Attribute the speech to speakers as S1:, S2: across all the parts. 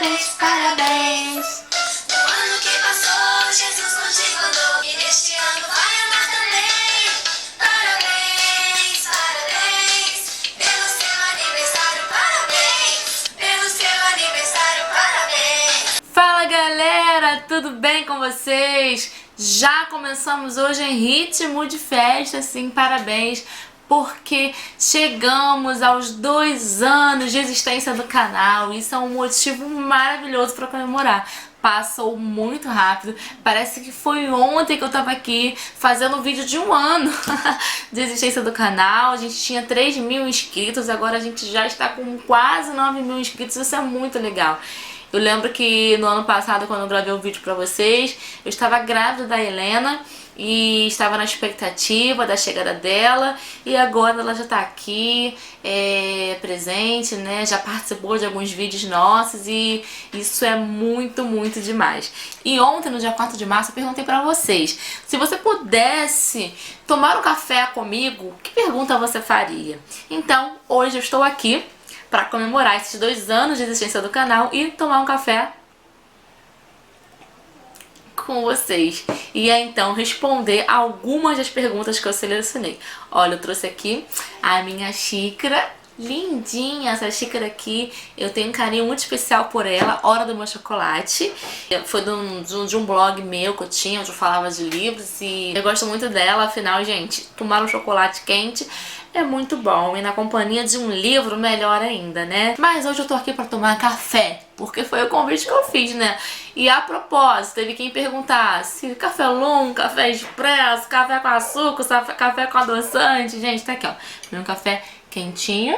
S1: parabéns, parabéns.
S2: No ano que passou, Jesus nos mandou e este ano vai amar também. Parabéns, parabéns, pelo seu aniversário, parabéns. Pelo seu aniversário, parabéns.
S3: Fala galera, tudo bem com vocês? Já começamos hoje em ritmo de festa, sim, parabéns, porque chegamos aos 2 anos de existência do canal. Isso é um motivo maravilhoso para comemorar. Passou muito rápido, parece que foi ontem que eu tava aqui fazendo um vídeo de 1 ano de existência do canal. A gente tinha 3.000 inscritos, agora a gente já está com quase 9.000 inscritos, isso é muito legal. Eu lembro que no ano passado, quando eu gravei um vídeo pra vocês, eu estava grávida da Helena e estava na expectativa da chegada dela, e agora ela já tá aqui, presente, né? Já participou de alguns vídeos nossos e isso é muito, muito demais. E ontem, no dia 4 de março, eu perguntei pra vocês, se você pudesse tomar um café comigo, que pergunta você faria? Então, hoje eu estou aqui para comemorar esses 2 anos de existência do canal e tomar um café com vocês. E então responder algumas das perguntas que eu selecionei. Olha, eu trouxe aqui a minha xícara. Lindinha essa xícara aqui, eu tenho um carinho muito especial por ela, Hora do Meu Chocolate. Foi de um blog meu que eu tinha, onde eu falava de livros, e eu gosto muito dela. Afinal, gente, tomar um chocolate quente é muito bom, e na companhia de um livro, melhor ainda, né? Mas hoje eu tô aqui pra tomar café, porque foi o convite que eu fiz, né? E a propósito, teve quem perguntasse café longo, café expresso, café com açúcar, café com adoçante. Gente, tá aqui, ó, um café quentinho,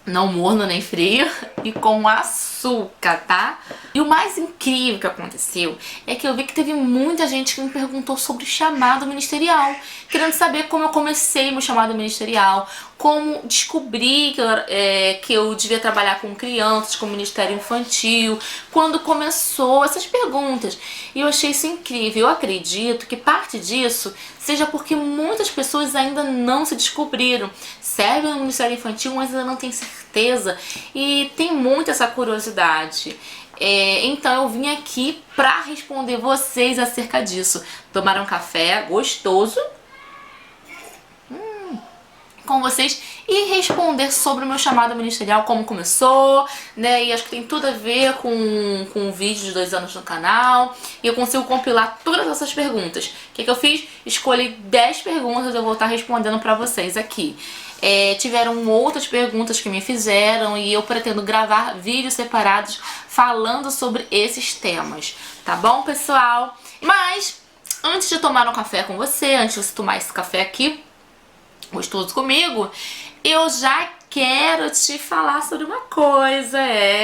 S3: não morno nem frio, e com açúcar, tá? E o mais incrível que aconteceu é que eu vi que teve muita gente que me perguntou sobre chamado ministerial, querendo saber como eu comecei meu chamado ministerial, como descobri que eu devia trabalhar com crianças, com ministério infantil, quando começou, essas perguntas. E eu achei isso incrível. Eu acredito que parte disso seja porque muitas pessoas ainda não se descobriram, servem no ministério infantil, mas ainda não têm certeza, e tem muito essa curiosidade. Então eu vim aqui pra responder vocês acerca disso. Tomar um café gostoso com vocês e responder sobre o meu chamado ministerial, como começou, né? E acho que tem tudo a ver com o vídeo de 2 anos no canal, e eu consigo compilar todas essas perguntas. O que eu fiz? Escolhi 10 perguntas, eu vou estar respondendo pra vocês aqui. Tiveram outras perguntas que me fizeram e eu pretendo gravar vídeos separados falando sobre esses temas, tá bom, pessoal? Mas antes de tomar um café com você, antes de você tomar esse café aqui gostoso comigo, eu já quero te falar sobre uma coisa.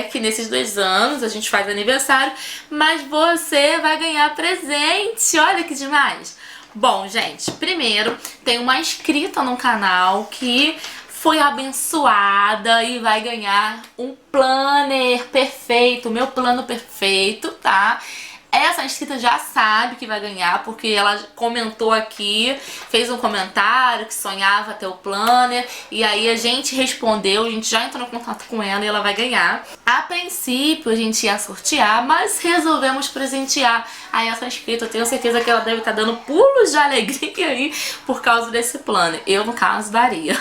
S3: Que nesses 2 anos a gente faz aniversário, mas você vai ganhar presente. Olha que demais! Bom, gente, primeiro tem uma inscrita no canal que foi abençoada e vai ganhar um planner perfeito, meu plano perfeito, tá? Essa inscrita já sabe que vai ganhar, porque ela comentou aqui, fez um comentário que sonhava ter o planner, e aí a gente respondeu, a gente já entrou em contato com ela e ela vai ganhar. A princípio a gente ia sortear, mas resolvemos presentear a essa inscrita. Eu tenho certeza que ela deve estar dando pulos de alegria aí por causa desse planner. Eu, no caso, daria.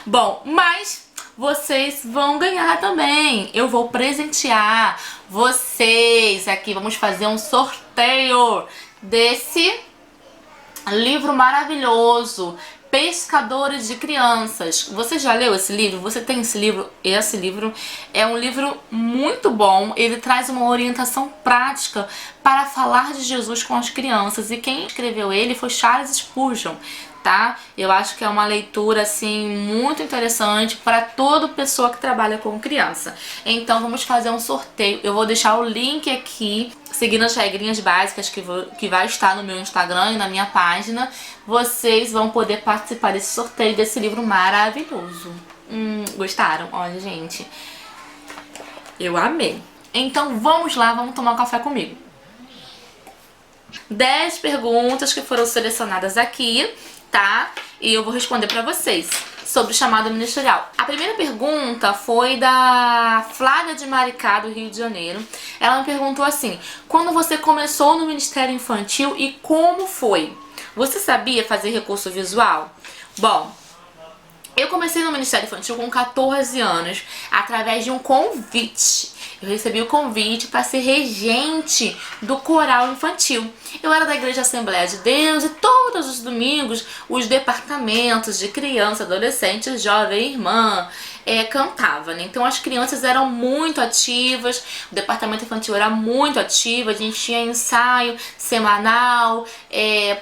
S3: Bom, mas vocês vão ganhar também. Eu vou presentear vocês aqui. Vamos fazer um sorteio desse livro maravilhoso, Pescadores de Crianças. Você já leu esse livro? Você tem esse livro? Esse livro é um livro muito bom. Ele traz uma orientação prática para falar de Jesus com as crianças. E quem escreveu ele foi Charles Spurgeon, tá? Eu acho que é uma leitura assim muito interessante para toda pessoa que trabalha com criança. Então vamos fazer um sorteio. Eu vou deixar o link aqui, seguindo as regrinhas básicas que vai estar no meu Instagram e na minha página. Vocês vão poder participar desse sorteio desse livro maravilhoso. Gostaram? Olha, gente, eu amei. Então vamos lá, vamos tomar um café comigo. 10 perguntas que foram selecionadas aqui, tá? E eu vou responder pra vocês. sobre o chamado ministerial. A primeira pergunta foi da Flávia de Maricá, do Rio de Janeiro. Ela me perguntou assim: quando você começou no Ministério Infantil e como foi? Você sabia fazer recurso visual? Bom, eu comecei no Ministério Infantil com 14 anos, através de um convite. Eu recebi o convite para ser regente do coral infantil. Eu era da Igreja Assembleia de Deus e todos os domingos os departamentos de criança, adolescente, jovem, irmã cantava, né? Então as crianças eram muito ativas, o departamento infantil era muito ativo, a gente tinha ensaio semanal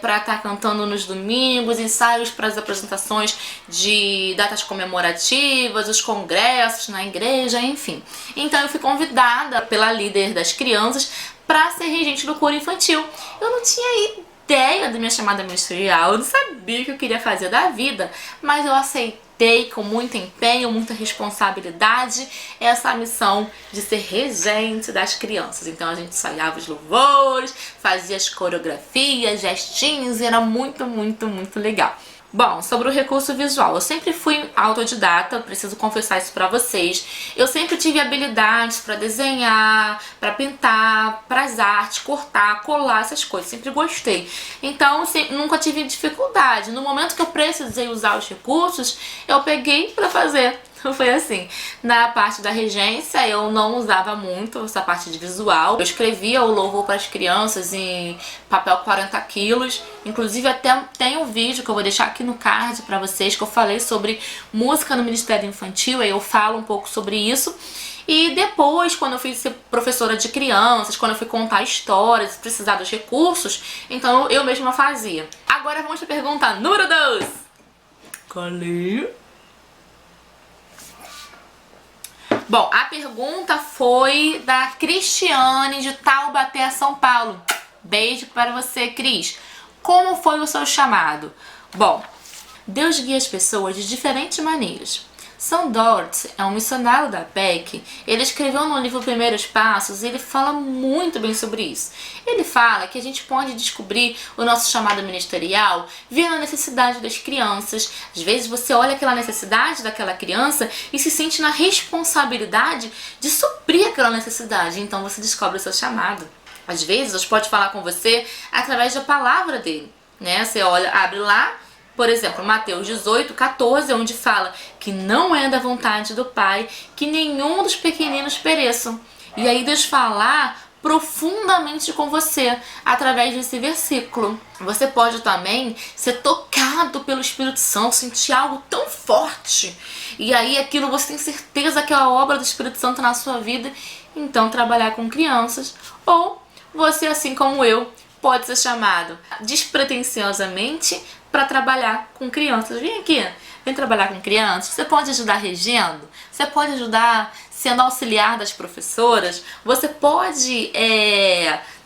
S3: para estar cantando nos domingos, ensaios para as apresentações de datas comemorativas, os congressos na igreja, enfim. Então eu fui convidada pela líder das crianças para ser regente do coro infantil. Eu não tinha ideia da minha chamada ministerial, eu não sabia o que eu queria fazer da vida, mas eu aceitei com muito empenho, muita responsabilidade essa missão de ser regente das crianças. Então a gente ensaiava os louvores, fazia as coreografias, gestinhos, e era muito, muito, muito legal. Bom, sobre o recurso visual, eu sempre fui autodidata, preciso confessar isso pra vocês. Eu sempre tive habilidades pra desenhar, pra pintar, pras artes, cortar, colar, essas coisas, sempre gostei. Então, nunca tive dificuldade. No momento que eu precisei usar os recursos, eu peguei pra fazer. Foi assim, na parte da regência eu não usava muito essa parte de visual. Eu escrevia o louvor para as crianças em papel 40 quilos. Inclusive até tem um vídeo que eu vou deixar aqui no card para vocês, que eu falei sobre música no Ministério Infantil, aí eu falo um pouco sobre isso. E depois, quando eu fui ser professora de crianças, quando eu fui contar histórias, precisar dos recursos, então eu mesma fazia. Agora vamos para a pergunta número 2. Cadê? Bom, a pergunta foi da Cristiane de Taubaté, São Paulo. Beijo para você, Cris. Como foi o seu chamado? Bom, Deus guia as pessoas de diferentes maneiras. Sam Dortz é um missionário da PEC. Ele escreveu no livro Primeiros Passos e ele fala muito bem sobre isso. Ele fala que a gente pode descobrir o nosso chamado ministerial vendo a necessidade das crianças. Às vezes você olha aquela necessidade daquela criança e se sente na responsabilidade de suprir aquela necessidade. Então você descobre o seu chamado. Às vezes Deus pode falar com você através da palavra dele, né? Você olha, abre lá, por exemplo, Mateus 18, 14, onde fala que não é da vontade do Pai que nenhum dos pequeninos pereçam. E aí Deus fala profundamente com você através desse versículo. Você pode também ser tocado pelo Espírito Santo, sentir algo tão forte. E aí aquilo você tem certeza que é a obra do Espírito Santo na sua vida. Então trabalhar com crianças. Ou você, assim como eu, pode ser chamado despretensiosamente para trabalhar com crianças. Vem aqui, vem trabalhar com crianças. Você pode ajudar regendo, você pode ajudar sendo auxiliar das professoras, você pode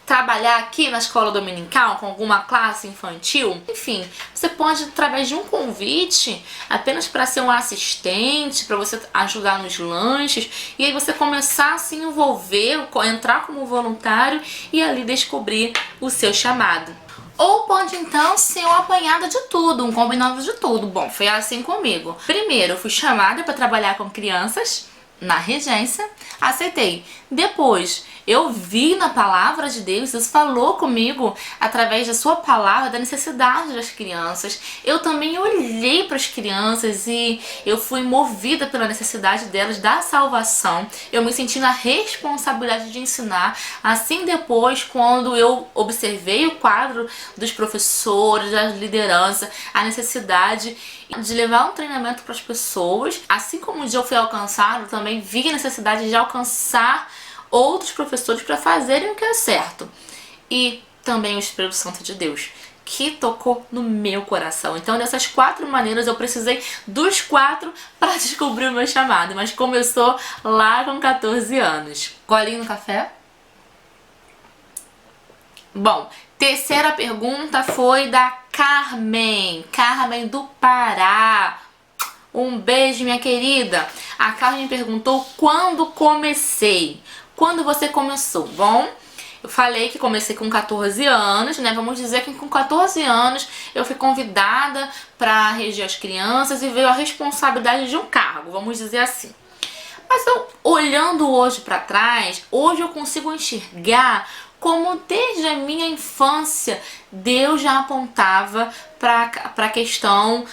S3: trabalhar aqui na escola dominical com alguma classe infantil. Enfim, você pode, através de um convite, apenas para ser um assistente, para você ajudar nos lanches, e aí você começar a se envolver, entrar como voluntário e ali descobrir o seu chamado. Ou pode então ser um apanhado de tudo, um combinado de tudo. Bom, foi assim comigo. Primeiro, eu fui chamada para trabalhar com crianças na regência, aceitei. Depois, eu vi na palavra de Deus, Deus falou comigo através da sua palavra, da necessidade das crianças. Eu também olhei para as crianças e eu fui movida pela necessidade delas da salvação. Eu me senti na responsabilidade de ensinar. Assim, depois, quando eu observei o quadro dos professores, da liderança, a necessidade de levar um treinamento para as pessoas, assim como um dia eu fui alcançado, também vi a necessidade de alcançar outros professores para fazerem o que é certo. E também o Espírito Santo de Deus, que tocou no meu coração. Então, dessas 4 maneiras, eu precisei dos 4 para descobrir o meu chamado. Mas começou lá com 14 anos. Golinho no café? Bom, terceira pergunta foi da Carmen do Pará. Um beijo, minha querida. A Carmen perguntou quando comecei. Quando você começou? Bom, Eu falei que comecei com 14 anos, né? Vamos dizer que com 14 anos eu fui convidada para reger as crianças e veio a responsabilidade de um cargo, vamos dizer assim. Mas eu, olhando hoje para trás, hoje eu consigo enxergar como desde a minha infância Deus já apontava para a questão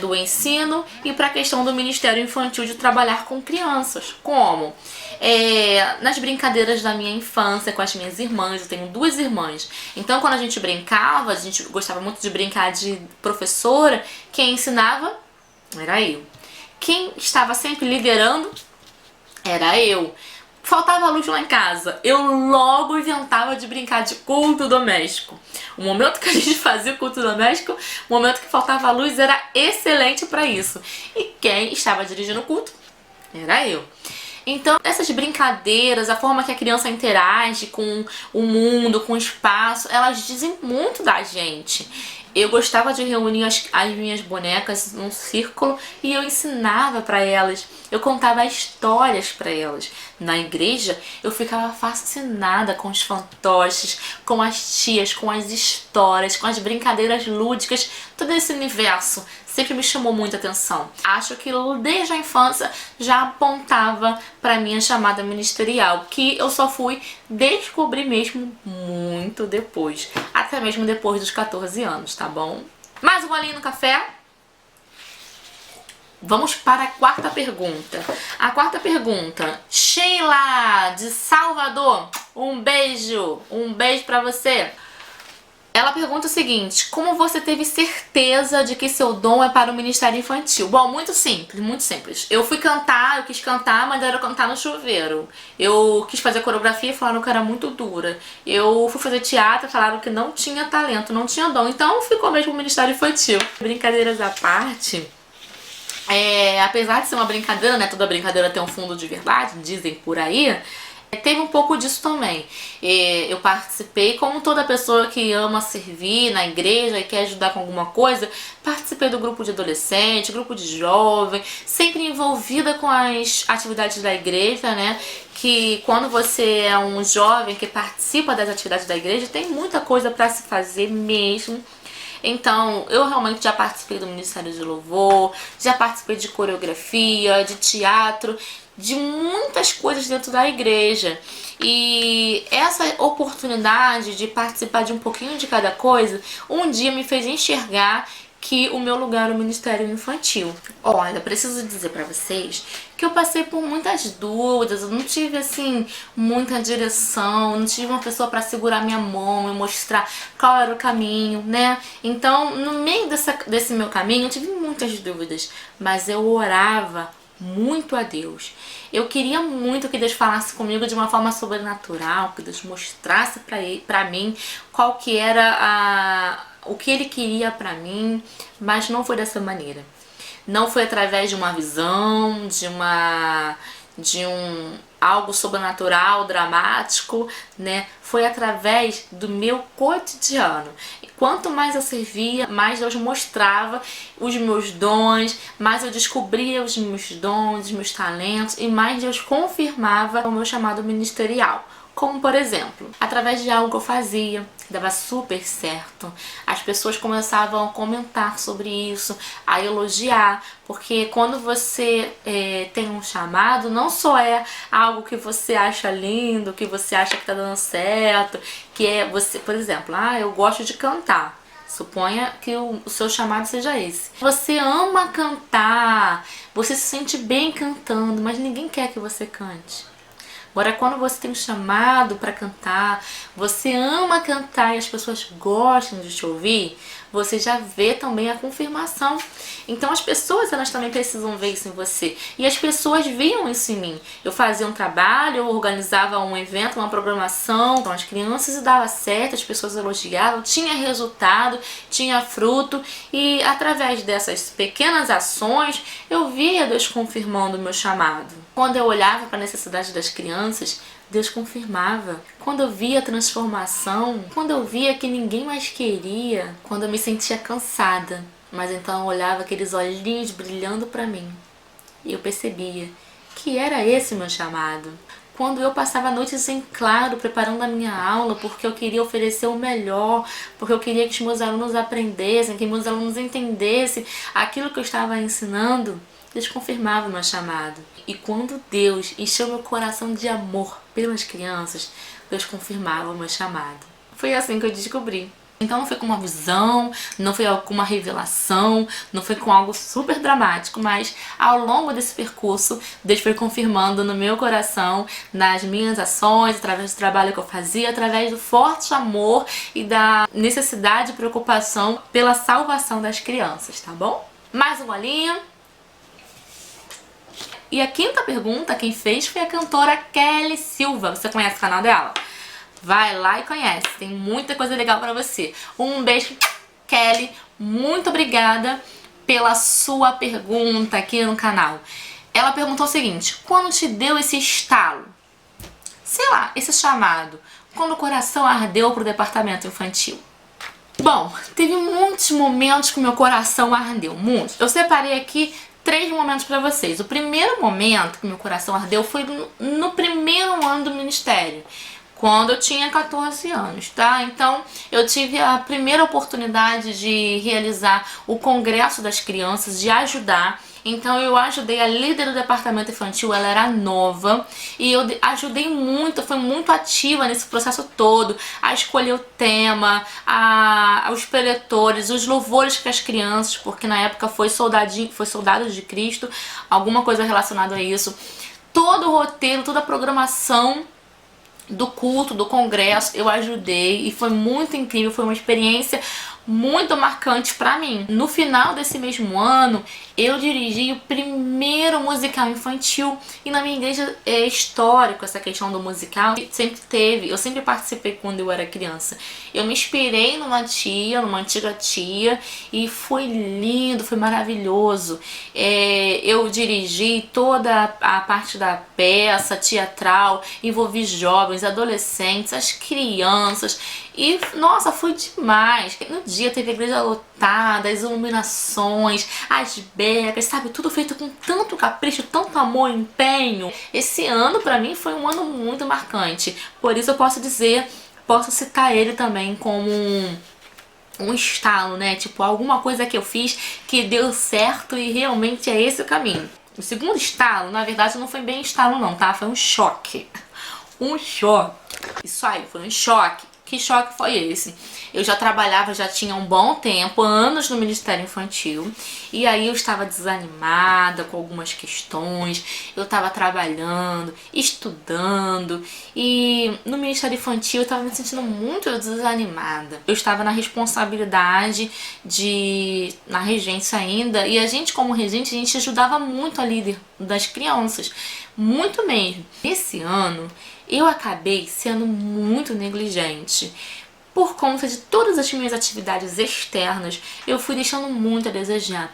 S3: do ensino e para a questão do Ministério Infantil de trabalhar com crianças. Como? Nas brincadeiras da minha infância com as minhas irmãs, eu tenho 2 irmãs. Então quando a gente brincava, a gente gostava muito de brincar de professora, quem ensinava era eu. Quem estava sempre liderando era eu. Faltava luz lá em casa, eu logo inventava de brincar de culto doméstico. O momento que a gente fazia o culto doméstico, o momento que faltava luz era excelente para isso. E quem estava dirigindo o culto era eu. Então, essas brincadeiras, a forma que a criança interage com o mundo, com o espaço, elas dizem muito da gente. Eu gostava de reunir as minhas bonecas num círculo e eu ensinava para elas, eu contava histórias para elas. Na igreja, eu ficava fascinada com os fantoches, com as tias, com as histórias, com as brincadeiras lúdicas, todo esse universo sempre me chamou muita atenção. Acho que desde a infância já apontava para minha chamada ministerial, que eu só fui descobrir mesmo muito depois, até mesmo depois dos 14 anos, tá bom? Mais um golinho no café? Vamos para a 4ª pergunta. A 4ª pergunta, Sheila de Salvador, um beijo para você. Ela pergunta o seguinte: como você teve certeza de que seu dom é para o Ministério Infantil? Bom, muito simples, muito simples. Eu fui cantar, eu quis cantar, mas era cantar no chuveiro. Eu quis fazer coreografia e falaram que era muito dura. Eu fui fazer teatro e falaram que não tinha talento, não tinha dom. Então ficou mesmo o Ministério Infantil. Brincadeiras à parte, apesar de ser uma brincadeira, né? Toda brincadeira tem um fundo de verdade, dizem por aí. Teve um pouco disso também. Eu participei, como toda pessoa que ama servir na igreja e quer ajudar com alguma coisa, participei do grupo de adolescente, grupo de jovem, sempre envolvida com as atividades da igreja, né? Que quando você é um jovem que participa das atividades da igreja, tem muita coisa para se fazer mesmo. Então, eu realmente já participei do Ministério de Louvor, já participei de coreografia, de teatro, de muitas coisas dentro da igreja. E essa oportunidade de participar de um pouquinho de cada coisa, um dia me fez enxergar que o meu lugar é o Ministério Infantil. Olha, preciso dizer pra vocês que eu passei por muitas dúvidas, eu não tive, assim, muita direção, não tive uma pessoa pra segurar minha mão e mostrar qual era o caminho, né? Então, no meio desse meu caminho, eu tive muitas dúvidas, mas eu orava muito a Deus. Eu queria muito que Deus falasse comigo de uma forma sobrenatural, que Deus mostrasse pra mim qual que era o que Ele queria pra mim, mas não foi dessa maneira. Não foi através de uma visão, de algo sobrenatural, dramático, né? Foi através do meu cotidiano. E quanto mais eu servia, mais Deus mostrava os meus dons, mais eu descobria os meus dons, os meus talentos, e mais Deus confirmava o meu chamado ministerial. Como, por exemplo, através de algo que eu fazia, que dava super certo, as pessoas começavam a comentar sobre isso, a elogiar, porque quando você tem um chamado, não só é algo que você acha lindo, que você acha que tá dando certo, que é você, por exemplo, eu gosto de cantar. Suponha que o seu chamado seja esse. Você ama cantar, você se sente bem cantando, mas ninguém quer que você cante. Agora, quando você tem um chamado para cantar, você ama cantar e as pessoas gostam de te ouvir, você já vê também a confirmação. Então as pessoas, elas também precisam ver isso em você. E as pessoas viam isso em mim. Eu fazia um trabalho, eu organizava um evento, uma programação com as crianças e dava certo, as pessoas elogiavam, tinha resultado, tinha fruto. E através dessas pequenas ações, eu via Deus confirmando o meu chamado. Quando eu olhava para a necessidade das crianças, Deus confirmava. Quando eu via a transformação, quando eu via que ninguém mais queria, quando eu me sentia cansada, mas então eu olhava aqueles olhinhos brilhando para mim, e eu percebia que era esse o meu chamado. quando eu passava noites em claro preparando a minha aula, porque eu queria oferecer o melhor, porque eu queria que os meus alunos aprendessem, que meus alunos entendessem aquilo que eu estava ensinando, Deus confirmava o meu chamado. E quando Deus encheu meu coração de amor pelas crianças, Deus confirmava o meu chamado. Foi assim que eu descobri. Então não foi com uma visão, não foi com uma revelação, não foi com algo super dramático, mas ao longo desse percurso, Deus foi confirmando no meu coração, nas minhas ações, através do trabalho que eu fazia, através do forte amor e da necessidade e preocupação pela salvação das crianças, tá bom? Mais um golinho. E a quinta pergunta, quem fez foi a cantora Kelly Silva. Você conhece o canal dela? Vai lá e conhece, tem muita coisa legal pra você. Um beijo, Kelly, muito obrigada pela sua pergunta aqui no canal. Ela perguntou o seguinte: quando te deu esse estalo, sei lá, esse chamado, quando o coração ardeu pro departamento infantil? Bom, teve muitos momentos que o meu coração ardeu, muitos. Eu separei aqui 3 momentos pra vocês. O primeiro momento que meu coração ardeu foi no primeiro ano do ministério, quando eu tinha 14 anos, tá? Então, eu tive a primeira oportunidade de realizar o Congresso das Crianças, de ajudar. Então, eu ajudei a líder do departamento infantil, ela era nova, e eu ajudei muito, fui muito ativa nesse processo todo, a escolher o tema, os preletores, os louvores para as crianças, porque na época foi Soldados de Cristo, alguma coisa relacionada a isso. Todo o roteiro, toda a programação do culto, do congresso, eu ajudei e foi muito incrível, foi uma experiência muito marcante pra mim. No final desse mesmo ano, eu dirigi o primeiro musical infantil, e na minha igreja é histórico essa questão do musical, sempre teve, eu sempre participei quando eu era criança. Eu me inspirei numa antiga tia, e foi lindo, foi maravilhoso. Eu dirigi toda a parte da peça teatral, envolvi jovens, adolescentes, as crianças, e nossa, foi demais. No dia teve a igreja lotada, as iluminações, as becas, sabe? Tudo feito com tanto capricho, tanto amor e empenho. Esse ano pra mim foi um ano muito marcante. Por isso eu posso citar ele também como um estalo, né? Tipo, alguma coisa que eu fiz que deu certo e realmente é esse o caminho. O segundo estalo, na verdade, não foi bem estalo não, tá? Foi um choque. Um choque. Isso aí, foi um choque. Que choque foi esse? Eu já trabalhava, já tinha um bom tempo, anos no Ministério Infantil, e aí eu estava desanimada com algumas questões, eu estava trabalhando, estudando, e no Ministério Infantil eu estava me sentindo muito desanimada. Eu estava na responsabilidade na regência ainda, e a gente como regente, a gente ajudava muito a líder das crianças, muito mesmo. Esse ano, eu acabei sendo muito negligente. Por conta de todas as minhas atividades externas, eu fui deixando muito a desejar.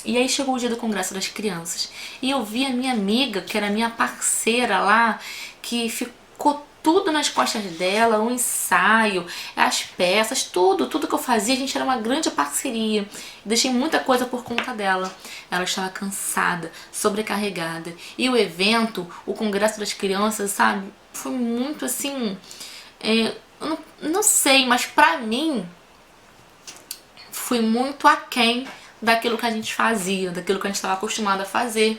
S3: E aí chegou o dia do Congresso das Crianças, e eu vi a minha amiga, que era minha parceira lá, que ficou tudo nas costas dela, o ensaio, as peças, tudo que eu fazia, a gente era uma grande parceria. Deixei muita coisa por conta dela. Ela estava cansada, sobrecarregada. E o evento, o Congresso das Crianças, sabe, foi muito assim, eu não sei, mas pra mim foi muito aquém daquilo que a gente fazia, daquilo que a gente estava acostumado a fazer.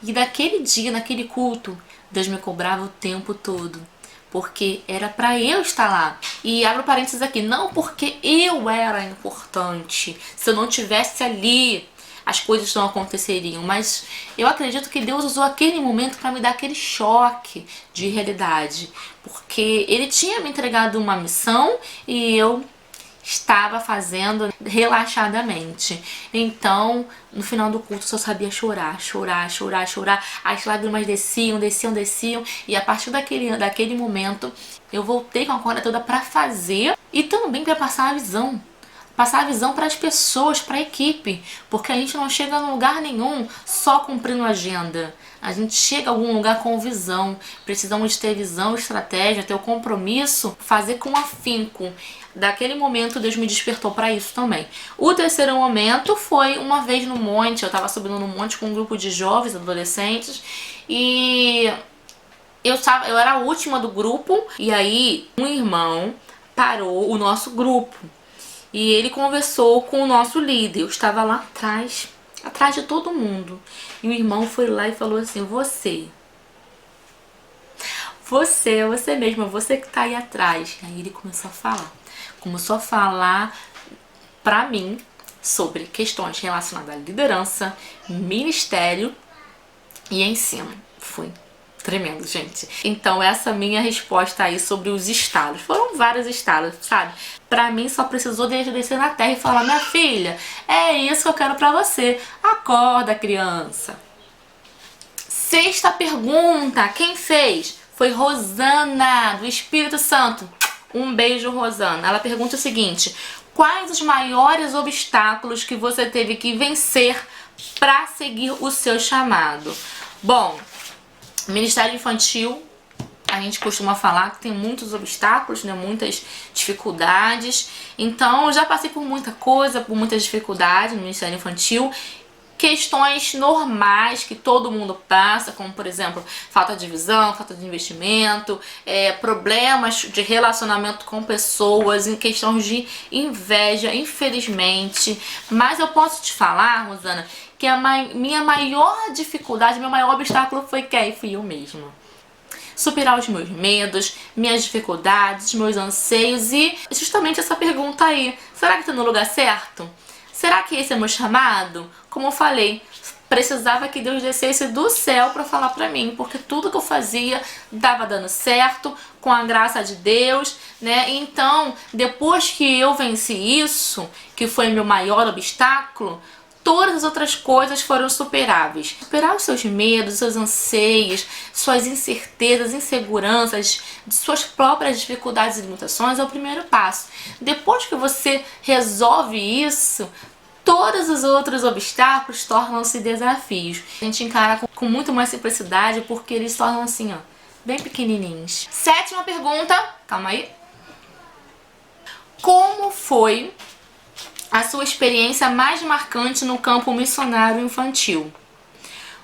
S3: E daquele dia, naquele culto, Deus me cobrava o tempo todo, porque era pra eu estar lá. E abro parênteses aqui, não porque eu era importante, se eu não tivesse ali, as coisas não aconteceriam, mas eu acredito que Deus usou aquele momento para me dar aquele choque de realidade, porque Ele tinha me entregado uma missão e eu estava fazendo relaxadamente. Então, no final do culto, só sabia chorar, chorar, chorar, chorar. As lágrimas desciam, desciam, desciam. E a partir daquele momento, eu voltei com a corda toda para fazer e também para passar a visão. Passar a visão para as pessoas, para a equipe. Porque a gente não chega a lugar nenhum só cumprindo agenda. A gente chega a algum lugar com visão. Precisamos ter visão, estratégia, ter o compromisso, fazer com afinco. Daquele momento, Deus me despertou para isso também. O terceiro momento foi uma vez no monte. Eu estava subindo no monte com um grupo de jovens, adolescentes, e eu era a última do grupo, e aí um irmão parou o nosso grupo. E ele conversou com o nosso líder. Eu estava lá atrás de todo mundo. E o irmão foi lá e falou assim: você mesma, você que tá aí atrás. E aí ele começou a falar pra mim sobre questões relacionadas à liderança, ministério e ensino. Foi tremendo, gente. Então essa minha resposta aí sobre os estalos. Foram vários estalos, sabe? Pra mim só precisou de descer na terra e falar: minha filha, é isso que eu quero pra você. Acorda, criança. Sexta pergunta. Quem fez? Foi Rosana, do Espírito Santo. Um beijo, Rosana. Ela pergunta o seguinte: quais os maiores obstáculos que você teve que vencer pra seguir o seu chamado? Bom, Ministério Infantil, a gente costuma falar que tem muitos obstáculos, né? Muitas dificuldades. Então, eu já passei por muita coisa, por muitas dificuldades no Ministério Infantil. Questões normais que todo mundo passa, como, por exemplo, falta de visão, falta de investimento, problemas de relacionamento com pessoas, em questões de inveja, infelizmente. Mas eu posso te falar, Rosana, que a minha maior dificuldade, meu maior obstáculo foi quem? Fui eu mesma. Superar os meus medos, minhas dificuldades, meus anseios e justamente essa pergunta aí: será que estou no lugar certo? Será que esse é meu chamado? Como eu falei, precisava que Deus descesse do céu para falar para mim, porque tudo que eu fazia estava dando certo, com a graça de Deus, né? Então, depois que eu venci isso, que foi meu maior obstáculo, todas as outras coisas foram superáveis. Superar os seus medos, seus anseios, suas incertezas, inseguranças, suas próprias dificuldades e limitações é o primeiro passo. Depois que você resolve isso, todos os outros obstáculos tornam-se desafios. A gente encara com muito mais simplicidade porque eles tornam assim, ó, bem pequenininhos. Sétima pergunta, calma aí. Como foi a sua experiência mais marcante no campo missionário infantil?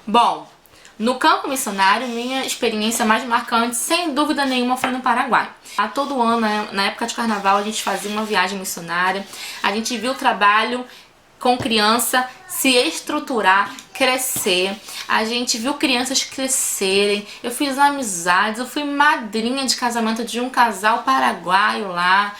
S3: Bom, no campo missionário, minha experiência mais marcante, sem dúvida nenhuma, foi no Paraguai. A todo ano, na época de carnaval, a gente fazia uma viagem missionária. A gente viu o trabalho com criança se estruturar, crescer. A gente viu crianças crescerem. Eu fiz amizades, eu fui madrinha de casamento de um casal paraguaio lá.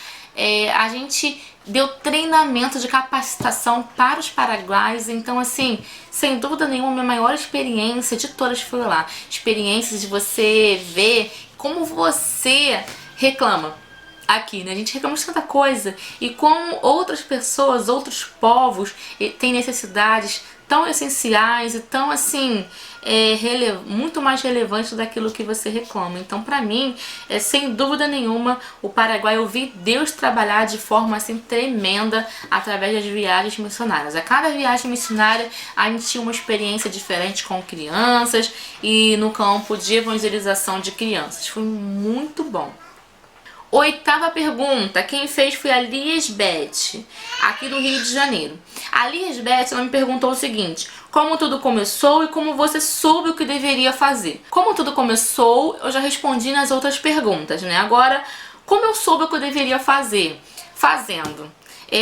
S3: A gente deu treinamento de capacitação para os paraguaios. Então, assim, sem dúvida nenhuma, minha maior experiência de todas foi lá. Experiências de você ver como você reclama. Aqui, né? A gente reclama de tanta coisa. E como outras pessoas, outros povos têm necessidades tão essenciais e tão, assim, muito mais relevantes daquilo que você reclama. Então, pra mim, sem dúvida nenhuma, o Paraguai, eu vi Deus trabalhar de forma, assim, tremenda através das viagens missionárias. A cada viagem missionária, a gente tinha uma experiência diferente com crianças e no campo de evangelização de crianças. Foi muito bom. Oitava pergunta, quem fez foi a Liesbeth, aqui do Rio de Janeiro. A Liesbeth, ela me perguntou o seguinte: como tudo começou e como você soube o que deveria fazer? Como tudo começou, eu já respondi nas outras perguntas, né? Agora, como eu soube o que eu deveria fazer? Fazendo.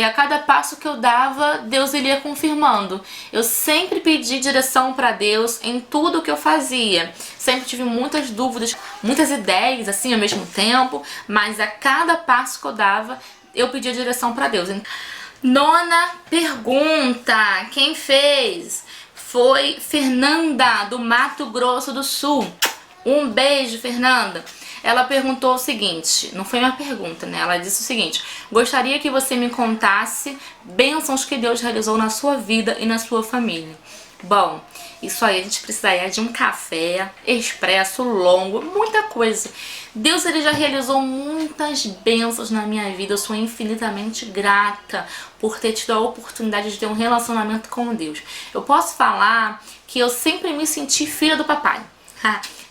S3: A cada passo que eu dava, Deus ia confirmando. Eu sempre pedi direção para Deus em tudo que eu fazia. Sempre tive muitas dúvidas, muitas ideias assim ao mesmo tempo, mas a cada passo que eu dava, eu pedia direção para Deus. Nona pergunta, quem fez? Foi Fernanda, do Mato Grosso do Sul. Um beijo, Fernanda. Ela perguntou o seguinte, não foi uma pergunta, né? Ela disse o seguinte: gostaria que você me contasse bênçãos que Deus realizou na sua vida e na sua família. Bom, isso aí a gente precisaria de um café expresso, longo, muita coisa. Deus, ele já realizou muitas bênçãos na minha vida. Eu sou infinitamente grata por ter tido a oportunidade de ter um relacionamento com Deus. Eu posso falar que eu sempre me senti filha do papai.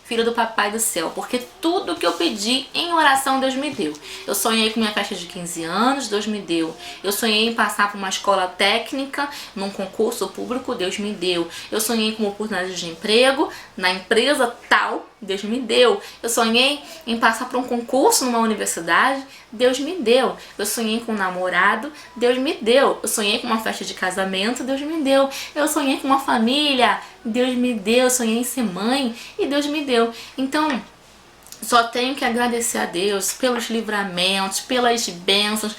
S3: Filho do papai do céu, porque tudo que eu pedi em oração, Deus me deu. Eu sonhei com minha festa de 15 anos, Deus me deu. Eu sonhei em passar por uma escola técnica, num concurso público, Deus me deu. Eu sonhei com uma oportunidade de emprego na empresa tal, Deus me deu. Eu sonhei em passar por um concurso numa universidade, Deus me deu. Eu sonhei com um namorado, Deus me deu. Eu sonhei com uma festa de casamento, Deus me deu. Eu sonhei com uma família, Deus me deu. Eu sonhei em ser mãe e Deus me deu. Então, só tenho que agradecer a Deus pelos livramentos, pelas bênçãos.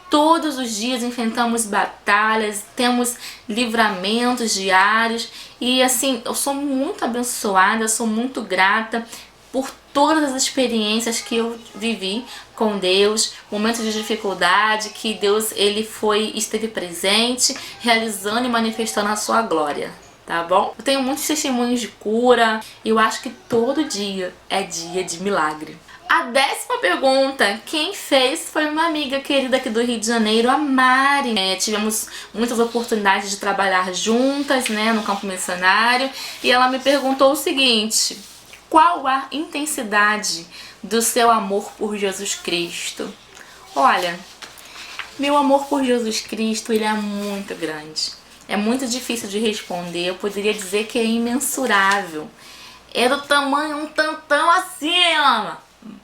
S3: Todos os dias enfrentamos batalhas, temos livramentos diários e assim, eu sou muito abençoada, eu sou muito grata por todas as experiências que eu vivi com Deus, momentos de dificuldade que Deus esteve presente, realizando e manifestando a sua glória. Tá bom? Eu tenho muitos testemunhos de cura e eu acho que todo dia é dia de milagre. A 10ª pergunta, quem fez foi uma amiga querida aqui do Rio de Janeiro, a Mari. Tivemos muitas oportunidades de trabalhar juntas, né, no campo missionário, e ela me perguntou o seguinte: qual a intensidade do seu amor por Jesus Cristo? Olha, meu amor por Jesus Cristo, ele é muito grande. É muito difícil de responder, eu poderia dizer que é imensurável. É do tamanho um tantão assim, ama,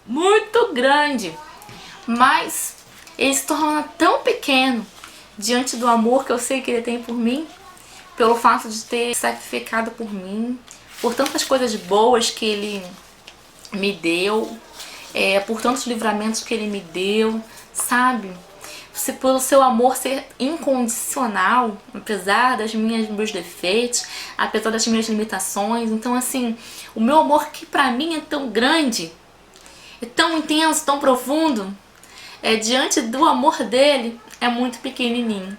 S3: muito grande. Mas ele se torna tão pequeno diante do amor que eu sei que ele tem por mim, pelo fato de ter sacrificado por mim, por tantas coisas boas que ele me deu, por tantos livramentos que ele me deu, sabe? Pelo seu amor ser incondicional, apesar meus defeitos, apesar das minhas limitações. Então assim, o meu amor que pra mim é tão grande, é tão intenso, tão profundo, diante do amor dele, é muito pequenininho.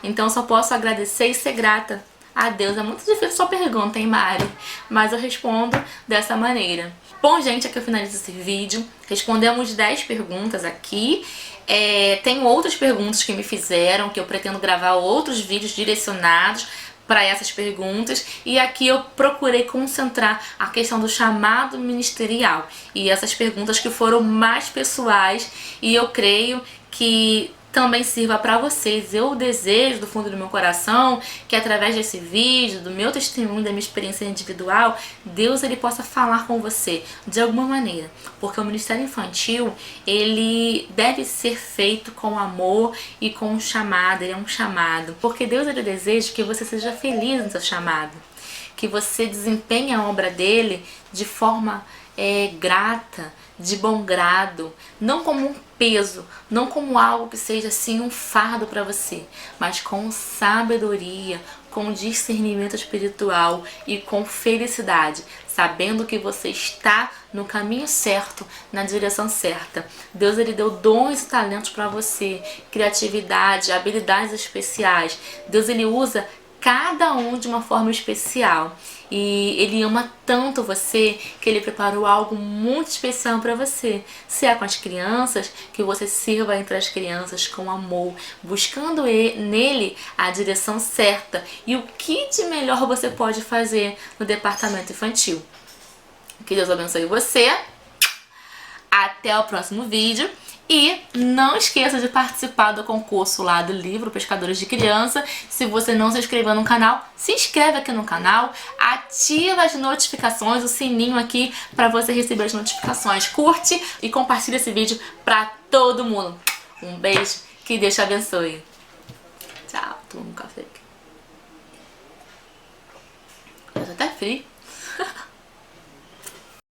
S3: Então eu só posso agradecer e ser grata a Deus. É muito difícil sua pergunta, hein, Mari? Mas eu respondo dessa maneira. Bom, gente, aqui eu finalizo esse vídeo. Respondemos 10 perguntas aqui. Tem outras perguntas que me fizeram, que eu pretendo gravar outros vídeos direcionados para essas perguntas, e aqui eu procurei concentrar a questão do chamado ministerial e essas perguntas que foram mais pessoais, e eu creio que também sirva para vocês. Eu desejo do fundo do meu coração que através desse vídeo, do meu testemunho, da minha experiência individual, Deus ele possa falar com você de alguma maneira, porque o ministério infantil ele deve ser feito com amor e com um chamado. Ele é um chamado, porque Deus ele deseja que você seja feliz no seu chamado, que você desempenhe a obra dele de forma grata, de bom grado, não como um peso, não como algo que seja assim um fardo para você, mas com sabedoria, com discernimento espiritual e com felicidade, sabendo que você está no caminho certo, na direção certa. Deus ele deu dons e talentos para você, criatividade, habilidades especiais. Deus ele usa cada um de uma forma especial. E ele ama tanto você que ele preparou algo muito especial para você. Se é com as crianças, que você sirva entre as crianças com amor, buscando nele a direção certa e o que de melhor você pode fazer no departamento infantil. Que Deus abençoe você. Até o próximo vídeo. E não esqueça de participar do concurso lá do livro Pescadores de Criança. Se você não se inscreveu no canal, se inscreve aqui no canal, ativa as notificações, o sininho aqui para você receber as notificações. Curte e compartilha esse vídeo para todo mundo. Um beijo, que Deus te abençoe. Tchau, toma um café aqui. Eu tô até frio.